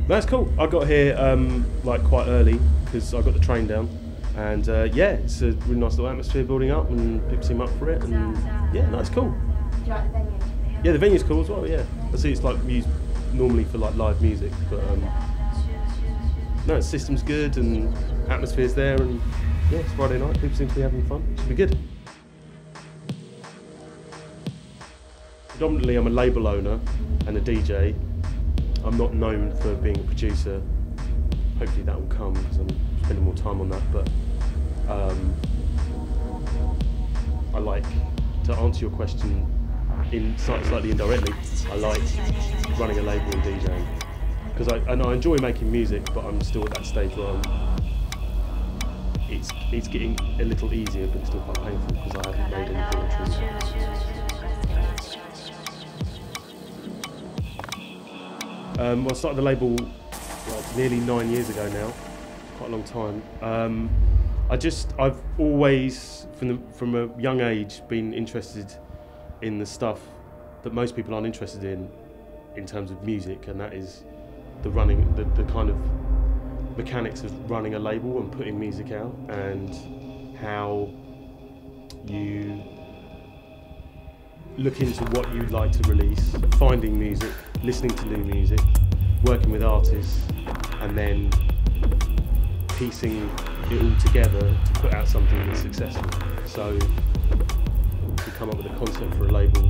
That's cool. I got here like quite early because I got the train down, and yeah, it's a really nice little atmosphere building up, and people seem up for it, and yeah, no, it's cool. Do you like the venue? Yeah, the venue's cool as well. Yeah, I see it's like used normally for like live music, but no, the system's good and atmosphere's there, and yeah, it's Friday night. People seem to be having fun. Should be good. Predominantly, I'm a label owner and a DJ. I'm not known for being a producer. Hopefully that will come because I'm spending more time on that. But I like to answer your question in slightly indirectly. I like running a label and DJing because I enjoy making music, but I'm still at that stage where it's getting a little easier, but still quite painful because I haven't made anything true. Well, I started the label like nearly 9 years ago now, quite a long time. I've always, from a young age, been interested in the stuff that most people aren't interested in terms of music, and that is the kind of mechanics of running a label and putting music out, and how you look into what you'd like to release, finding music, listening to new music, working with artists, and then piecing it all together to put out something that's successful. So you come up with a concept for a label,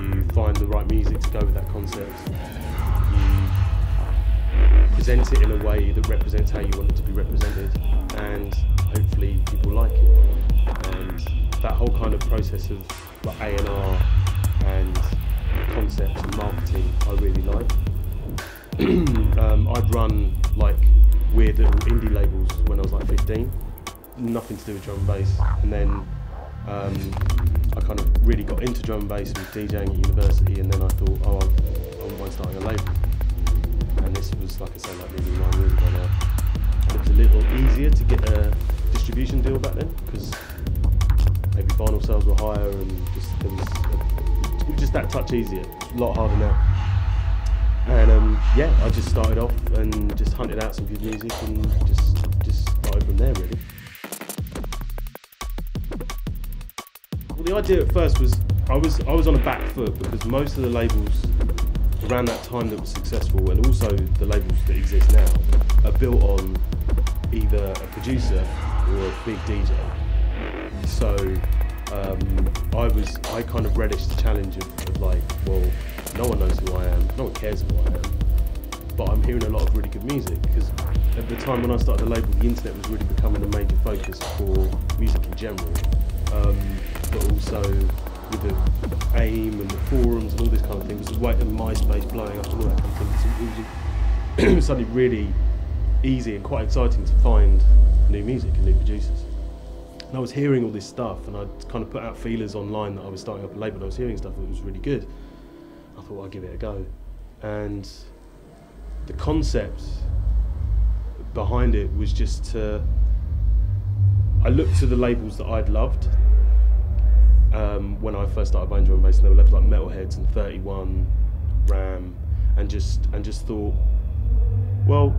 you find the right music to go with that concept, you present it in a way that represents how you want it to be represented, and hopefully people like it. And that whole kind of process of like A&R and concepts and marketing I really like. I'd run like weird little indie labels when I was like 15, nothing to do with drum and bass, and then I kind of really got into drum and bass and DJing at university, and then I thought, oh, I wouldn't mind starting a label. And this was, like I say, like nearly 9 years ago now. And it was a little easier to get a distribution deal back then, because maybe vinyl sales were higher, and it was just that touch easier. A lot harder now. And yeah, I just started off and just hunted out some good music and just started from there, really. Well, the idea at first was I was on a back foot, because most of the labels around that time that were successful, and also the labels that exist now, are built on either a producer or a big DJ. So I kind of relished the challenge of like, well, no one knows who I am, no one cares who I am, but I'm hearing a lot of really good music, because at the time when I started the label, the internet was really becoming a major focus for music in general, but also with the AIM and the forums and all this kind of thing, it was right, and MySpace blowing up and all that kind of thing. So it was suddenly really easy and quite exciting to find new music and new producers. And I was hearing all this stuff, and I'd kind of put out feelers online that I was starting up a label, and I was hearing stuff that was really good. I thought, well, I'll give it a go. And the concept behind it was just I looked to the labels that I'd loved when I first started buying drum and bass, and there were labels like Metalheads and 31, Ram, and just thought, well,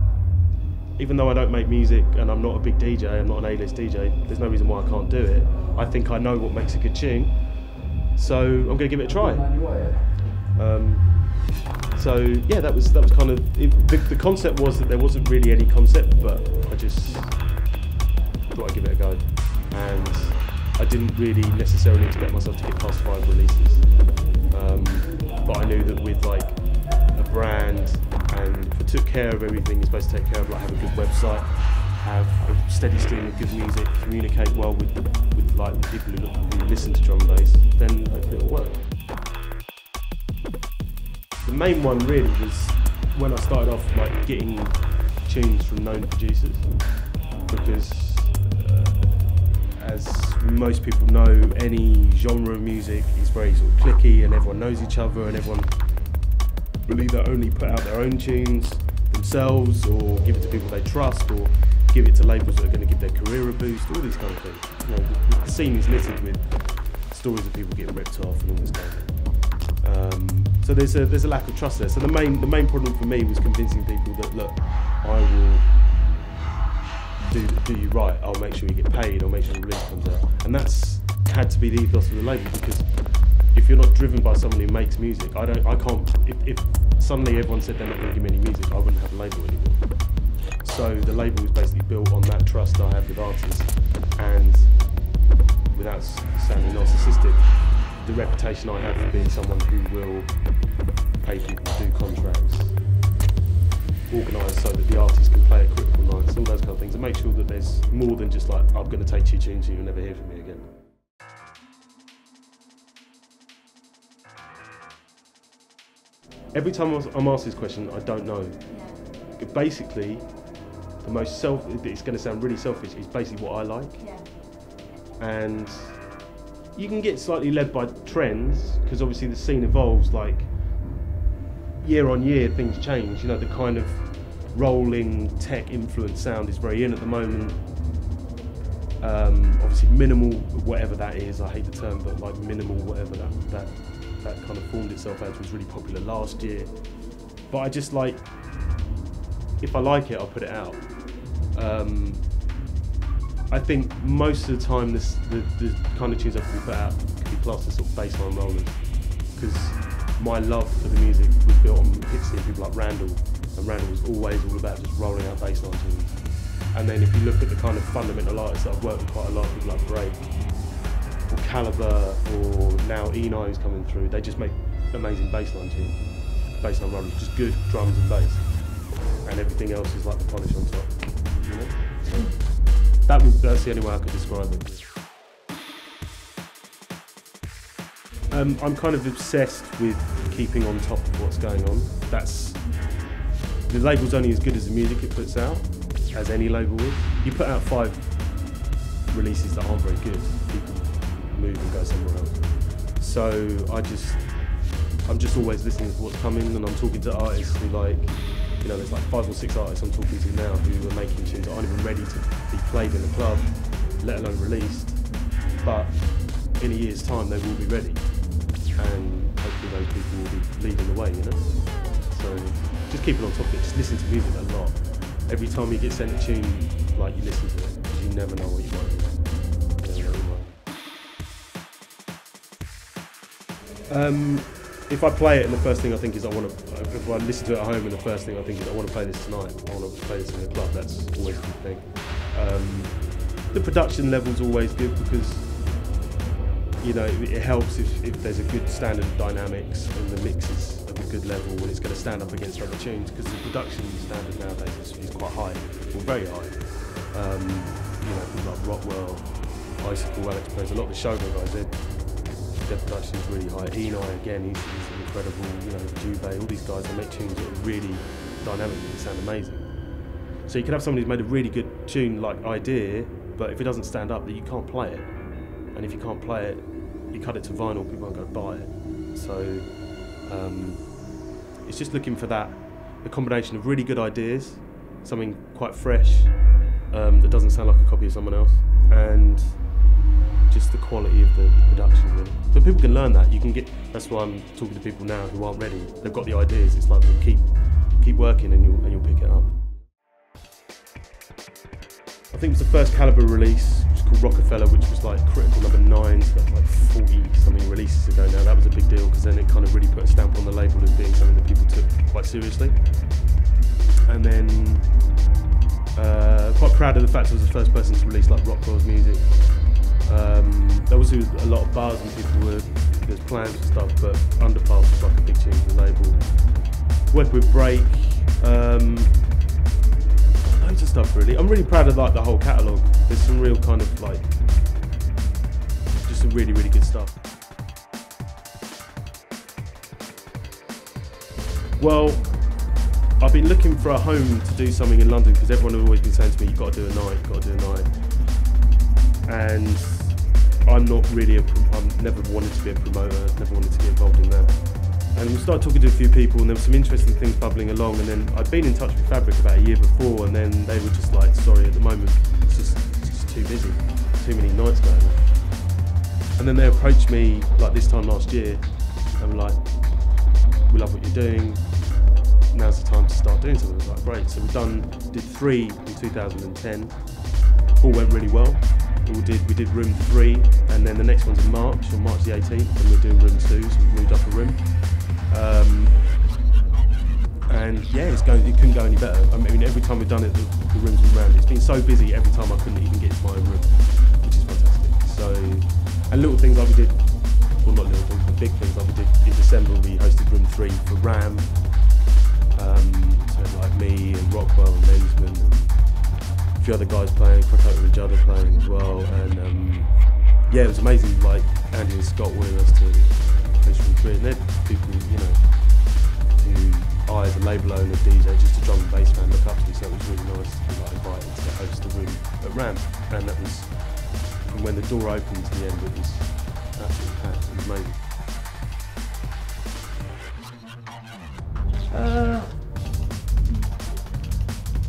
even though I don't make music and I'm not a big DJ, I'm not an A-list DJ, there's no reason why I can't do it. I think I know what makes a good tune, so I'm going to give it a try. So yeah, that was kind of the concept was that there wasn't really any concept, but I just thought I'd give it a go, and I didn't really necessarily expect myself to get past 5 releases, but I knew that with like a brand, and if I took care of everything you're supposed to take care of, like have a good website, have a steady stream of good music, communicate well with like the people who listen to drum and bass, then hopefully it'll work. The main one really was when I started off like getting tunes from known producers, because as most people know, any genre of music is very sort of cliquey, and everyone knows each other, and everyone will either only put out their own tunes themselves, or give it to people they trust, or give it to labels that are going to give their career a boost, all these kind of things. You know, the scene is littered with stories of people getting ripped off and all this kind of thing. So there's a lack of trust there. So the main problem for me was convincing people that, look, I will do you right. I'll make sure you get paid. I'll make sure the release comes out. And that's had to be the ethos of the label, because if you're not driven by someone who makes music, I can't. If suddenly everyone said they're not going to give me any music, I wouldn't have a label anymore. So the label was basically built on that trust I have with artists, and without sounding narcissistic, the reputation I have for being someone who will pay people to do contracts, organised so that the artist can play at critical nights, all those kind of things, and make sure that there's more than just like, I'm going to take 2 tunes and you'll never hear from me again. Every time I'm asked this question, I don't know. Yeah. Basically, the most it's going to sound really selfish, is basically what I like. Yeah. And you can get slightly led by trends, because obviously the scene evolves, like year on year things change. You know, the kind of rolling tech influenced sound is very in at the moment. Obviously minimal, whatever that is, I hate the term, but like minimal, whatever that kind of formed itself as, was really popular last year. But I just like, if I like it, I'll put it out. I think most of the time the kind of tunes I can put out can be classed as sort of bassline rollers, because my love for the music was built on seeing people like Randall, and Randall was always all about just rolling out bassline tunes. And then if you look at the kind of fundamental artists that I've worked with quite a lot, people like Break, or Caliber, or now Eni who's coming through, they just make amazing bassline tunes, bassline rollers, just good drums and bass, and everything else is like the polish on top, you know? So that's the only way I could describe it. I'm kind of obsessed with keeping on top of what's going on. The label's only as good as the music it puts out, as any label is. You put out 5 releases that aren't very good, people move and go somewhere else. So I'm just always listening to what's coming, and I'm talking to artists who, like, you know, there's like 5 or 6 artists I'm talking to now who are making tunes that aren't even ready to be played in the club, let alone released. But in a year's time, they will be ready, and hopefully those people will be leading the way, you know? So just keep it on top of it, just listen to music a lot. Every time you get sent a tune, like, you listen to it, because you never know what you might hear. If I play it and the first thing I think is if I listen to it at home and the first thing I think is I want to play this tonight, I want to play this in a club, that's always a good thing. The production level's always good, because, you know, it helps if there's a good standard of dynamics and the mix is of a good level and it's going to stand up against other tunes, because the production standard nowadays is quite high, or very high. You know, people like Rockwell, Icicle, Alex Perez, a lot of the Shogun guys, their production is really high. Eni, again, he's incredible. You know, Juve, all these guys, they make tunes that are really dynamic and sound amazing. So you can have somebody who's made a really good tune like Idea, but if it doesn't stand up, then you can't play it. And if you can't play it, you cut it to vinyl, people won't go buy it. So it's just looking for the combination of really good ideas, something quite fresh, that doesn't sound like a copy of someone else, and just the quality of the production, really. So people can learn that. That's why I'm talking to people now who aren't ready. They've got the ideas. It's like, well, keep working and you'll pick it up. I think it was the first Caliber release, which was called Rockefeller, which was like critical number 9, so that's like 40 something releases ago now. That was a big deal, because then it kind of really put a stamp on the label as being something that people took quite seriously. And then quite proud of the fact I was the first person to release like Rockwell's music. There was a lot of bars and there's plans and stuff, but Underpass was like a big tune for the label. Worked with Break, loads of stuff really. I'm really proud of like the whole catalogue. There's some real kind of like, just some really, really good stuff. Well, I've been looking for a home to do something in London, because everyone has always been saying to me, you've got to do a night, you've got to do a night. And I'm never wanted to be a promoter, never wanted to get involved in that. And we started talking to a few people, and there were some interesting things bubbling along, and then I'd been in touch with Fabric about a year before, and then they were just like, sorry, at the moment it's just too busy, too many nights going on. And then they approached me like this time last year, and were like, we love what you're doing. Now's the time to start doing something. It was like, great. So did 3 in 2010. All went really well. We did room 3, and then the next one's in March, on March the 18th, and we're doing room 2, so we've moved up a room. And yeah, it couldn't go any better. I mean, every time we've done it, the rooms been rammed. It's been so busy every time I couldn't even get to my own room, which is fantastic. So, and little things like we did, well not little things, but big things like we did in December. We hosted room 3 for Ram. So like me and Rockwell and Lensman and a few other guys playing, Krakota and Judd playing as well. And yeah, it was amazing. Like Andy and Scott wanted us to host room 3, and they're people, you know, who I as a label owner, DJ, just a drum and bass fan, look up to. So it was really nice to be like invited to host the room at Ram, and that was from when the door opened to the end. It was absolutely packed. It was amazing.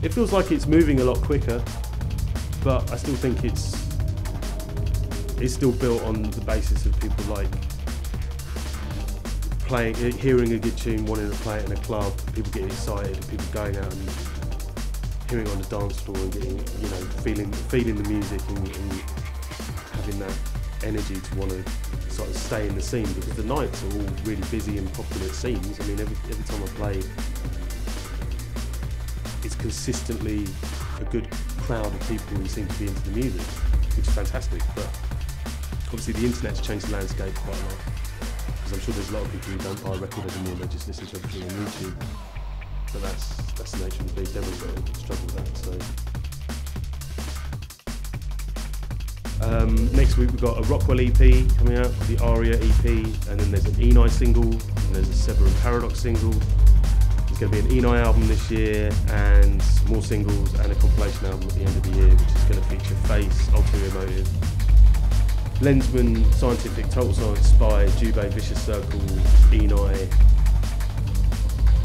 It feels like it's moving a lot quicker, but I still think it's still built on the basis of people like playing, hearing a good tune, wanting to play it in a club, people getting excited, people going out and hearing it on the dance floor and getting, you know, feeling the music and having that energy to want to sort of stay in the scene, because the nights are all really busy and popular scenes. I mean, every time I play, it's consistently a good crowd of people who seem to be into the music, which is fantastic. But obviously the internet's changed the landscape quite a lot, because I'm sure there's a lot of people who don't buy a record anymore, they just listen to everything on YouTube. But that's the nature of the beast. Everyone's got to struggle with that. So next week we've got a Rockwell EP coming out, the Aria EP, and then there's an Enei single, and there's a Sever and Paradox single. There's going to be an Enei album this year, and some more singles, and a compilation album at the end of the year, which is going to feature Face, Ulterior Motive, Lensman, Scientific, Total Science, Spy, Jubei, Vicious Circle, Enei,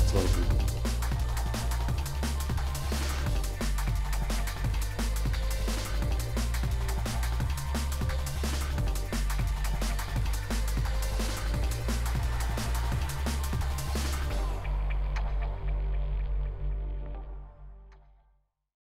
some other people.